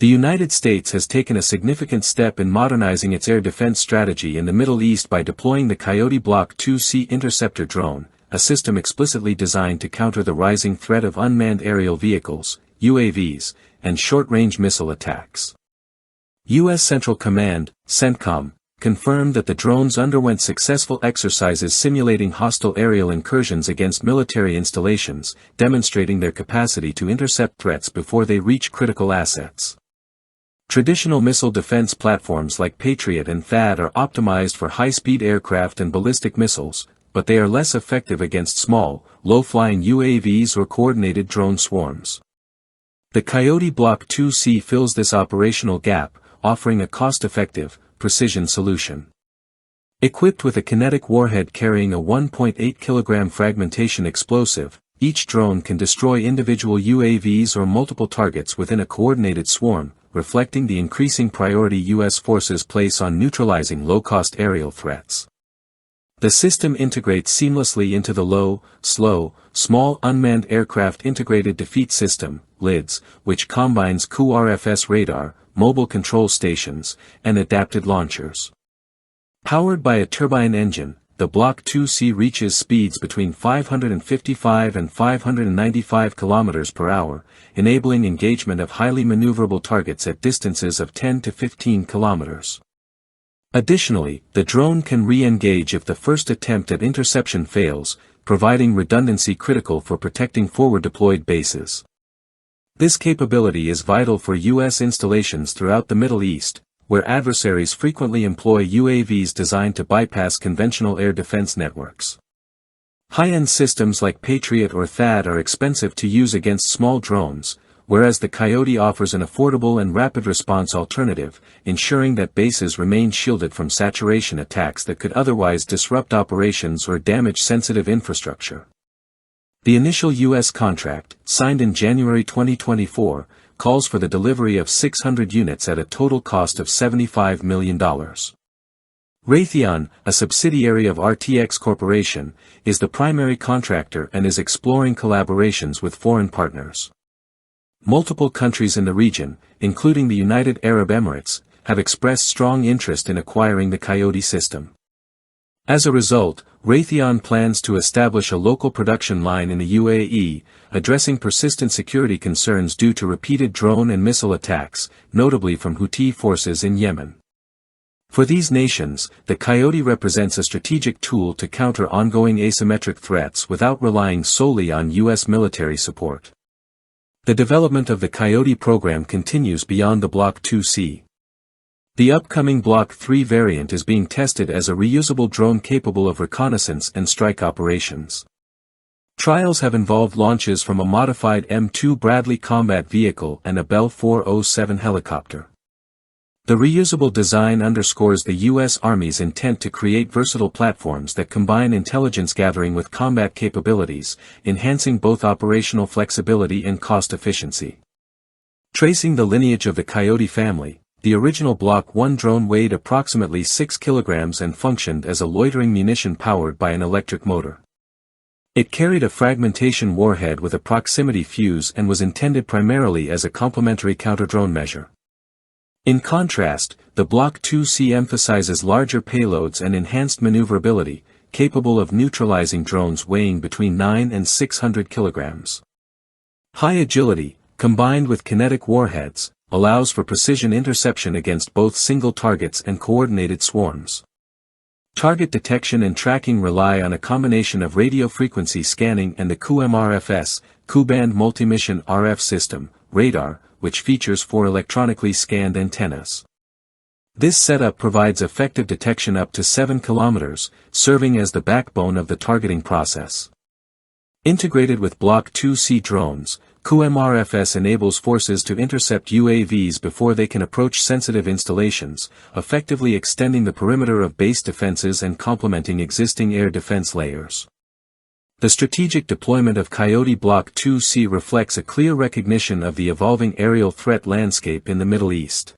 The United States has taken a significant step in modernizing its air defense strategy in the Middle East by deploying the Coyote Block 2C interceptor drone, a system explicitly designed to counter the rising threat of unmanned aerial vehicles, UAVs, and short-range missile attacks. U.S. Central Command, CENTCOM, confirmed that the drones underwent successful exercises simulating hostile aerial incursions against military installations, demonstrating their capacity to intercept threats before they reach critical assets. Traditional missile defense platforms like Patriot and THAAD are optimized for high-speed aircraft and ballistic missiles, but they are less effective against small, low-flying UAVs or coordinated drone swarms. The Coyote Block 2C fills this operational gap, offering a cost-effective, precision solution. Equipped with a kinetic warhead carrying a 1.8 kg fragmentation explosive, each drone can destroy individual UAVs or multiple targets within a coordinated swarm, reflecting the increasing priority U.S. forces place on neutralizing low-cost aerial threats. The system integrates seamlessly into the Low, Slow, Small Unmanned Aircraft Integrated Defeat System, LIDS, which combines QRFS radar, mobile control stations, and adapted launchers. Powered by a turbine engine, the Block 2C reaches speeds between 555 and 595 km per hour, enabling engagement of highly maneuverable targets at distances of 10 to 15 km. Additionally, the drone can re-engage if the first attempt at interception fails, providing redundancy critical for protecting forward-deployed bases. This capability is vital for U.S. installations throughout the Middle East, where adversaries frequently employ UAVs designed to bypass conventional air defense networks. High-end systems like Patriot or THAAD are expensive to use against small drones, whereas the Coyote offers an affordable and rapid response alternative, ensuring that bases remain shielded from saturation attacks that could otherwise disrupt operations or damage sensitive infrastructure. The initial U.S. contract, signed in January 2024, calls for the delivery of 600 units at a total cost of $75 million. Raytheon, a subsidiary of RTX Corporation, is the primary contractor and is exploring collaborations with foreign partners. Multiple countries in the region, including the United Arab Emirates, have expressed strong interest in acquiring the Coyote system. As a result, Raytheon plans to establish a local production line in the UAE, addressing persistent security concerns due to repeated drone and missile attacks, notably from Houthi forces in Yemen. For these nations, the Coyote represents a strategic tool to counter ongoing asymmetric threats without relying solely on U.S. military support. The development of the Coyote program continues beyond the Block 2C. The upcoming Block 3 variant is being tested as a reusable drone capable of reconnaissance and strike operations. Trials have involved launches from a modified M2 Bradley combat vehicle and a Bell 407 helicopter. The reusable design underscores the U.S. Army's intent to create versatile platforms that combine intelligence gathering with combat capabilities, enhancing both operational flexibility and cost efficiency. Tracing the lineage of the Coyote family, the original Block 1 drone weighed approximately 6 kilograms and functioned as a loitering munition powered by an electric motor. It carried a fragmentation warhead with a proximity fuse and was intended primarily as a complementary counter-drone measure. In contrast, the Block 2C emphasizes larger payloads and enhanced maneuverability, capable of neutralizing drones weighing between 9 and 600 kilograms. High agility, combined with kinetic warheads, allows for precision interception against both single targets and coordinated swarms. Target detection and tracking rely on a combination of radio frequency scanning and the QMRFS, Q-band multi-mission RF system, radar, which features 4 electronically scanned antennas. This setup provides effective detection up to 7 kilometers, serving as the backbone of the targeting process. Integrated with Block 2C drones, QMRFS enables forces to intercept UAVs before they can approach sensitive installations, effectively extending the perimeter of base defenses and complementing existing air defense layers. The strategic deployment of Coyote Block 2C reflects a clear recognition of the evolving aerial threat landscape in the Middle East.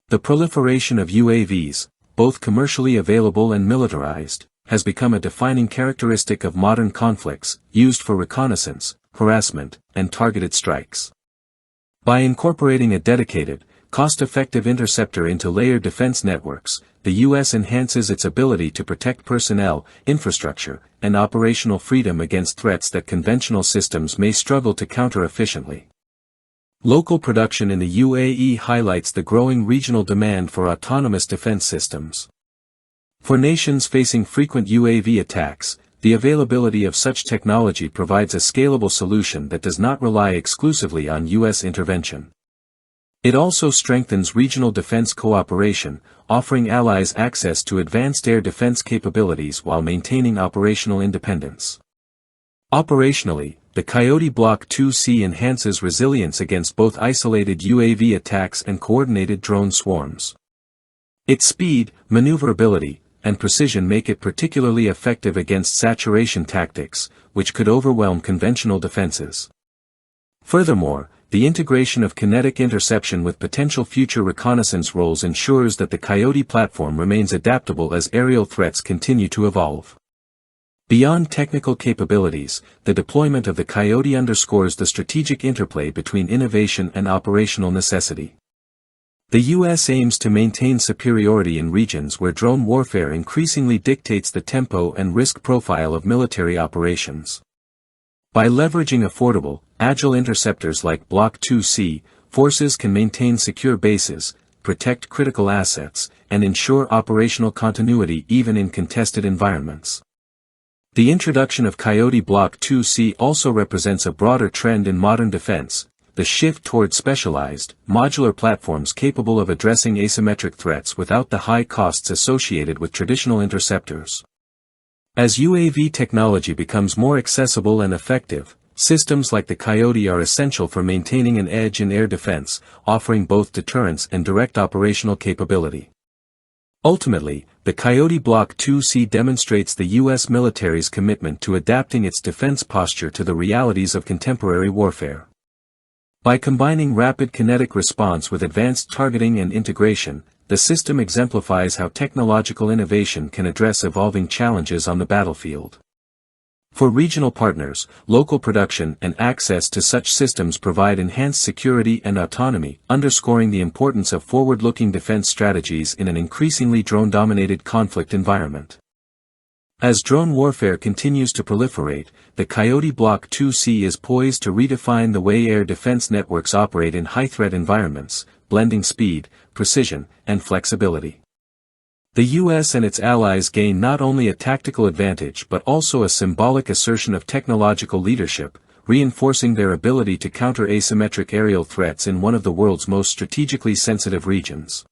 The proliferation of UAVs, both commercially available and militarized, has become a defining characteristic of modern conflicts, used for reconnaissance, harassment, and targeted strikes. By incorporating a dedicated, cost-effective interceptor into layered defense networks, the U.S. enhances its ability to protect personnel, infrastructure, and operational freedom against threats that conventional systems may struggle to counter efficiently. Local production in the UAE highlights the growing regional demand for autonomous defense systems. For nations facing frequent UAV attacks, the availability of such technology provides a scalable solution that does not rely exclusively on U.S. intervention. It also strengthens regional defense cooperation, offering allies access to advanced air defense capabilities while maintaining operational independence. Operationally, the Coyote Block 2C enhances resilience against both isolated UAV attacks and coordinated drone swarms. Its speed, maneuverability, and precision make it particularly effective against saturation tactics, which could overwhelm conventional defenses. Furthermore, the integration of kinetic interception with potential future reconnaissance roles ensures that the Coyote platform remains adaptable as aerial threats continue to evolve. Beyond technical capabilities, the deployment of the Coyote underscores the strategic interplay between innovation and operational necessity. The U.S. aims to maintain superiority in regions where drone warfare increasingly dictates the tempo and risk profile of military operations. By leveraging affordable, agile interceptors like Block 2C, forces can maintain secure bases, protect critical assets, and ensure operational continuity even in contested environments. The introduction of Coyote Block 2C also represents a broader trend in modern defense, the shift toward specialized, modular platforms capable of addressing asymmetric threats without the high costs associated with traditional interceptors. As UAV technology becomes more accessible and effective, systems like the Coyote are essential for maintaining an edge in air defense, offering both deterrence and direct operational capability. Ultimately, the Coyote Block 2C demonstrates the U.S. military's commitment to adapting its defense posture to the realities of contemporary warfare. By combining rapid kinetic response with advanced targeting and integration, the system exemplifies how technological innovation can address evolving challenges on the battlefield. For regional partners, local production and access to such systems provide enhanced security and autonomy, underscoring the importance of forward-looking defense strategies in an increasingly drone-dominated conflict environment. As drone warfare continues to proliferate, the Coyote Block 2C is poised to redefine the way air defense networks operate in high-threat environments, blending speed, precision, and flexibility. The U.S. and its allies gain not only a tactical advantage but also a symbolic assertion of technological leadership, reinforcing their ability to counter asymmetric aerial threats in one of the world's most strategically sensitive regions.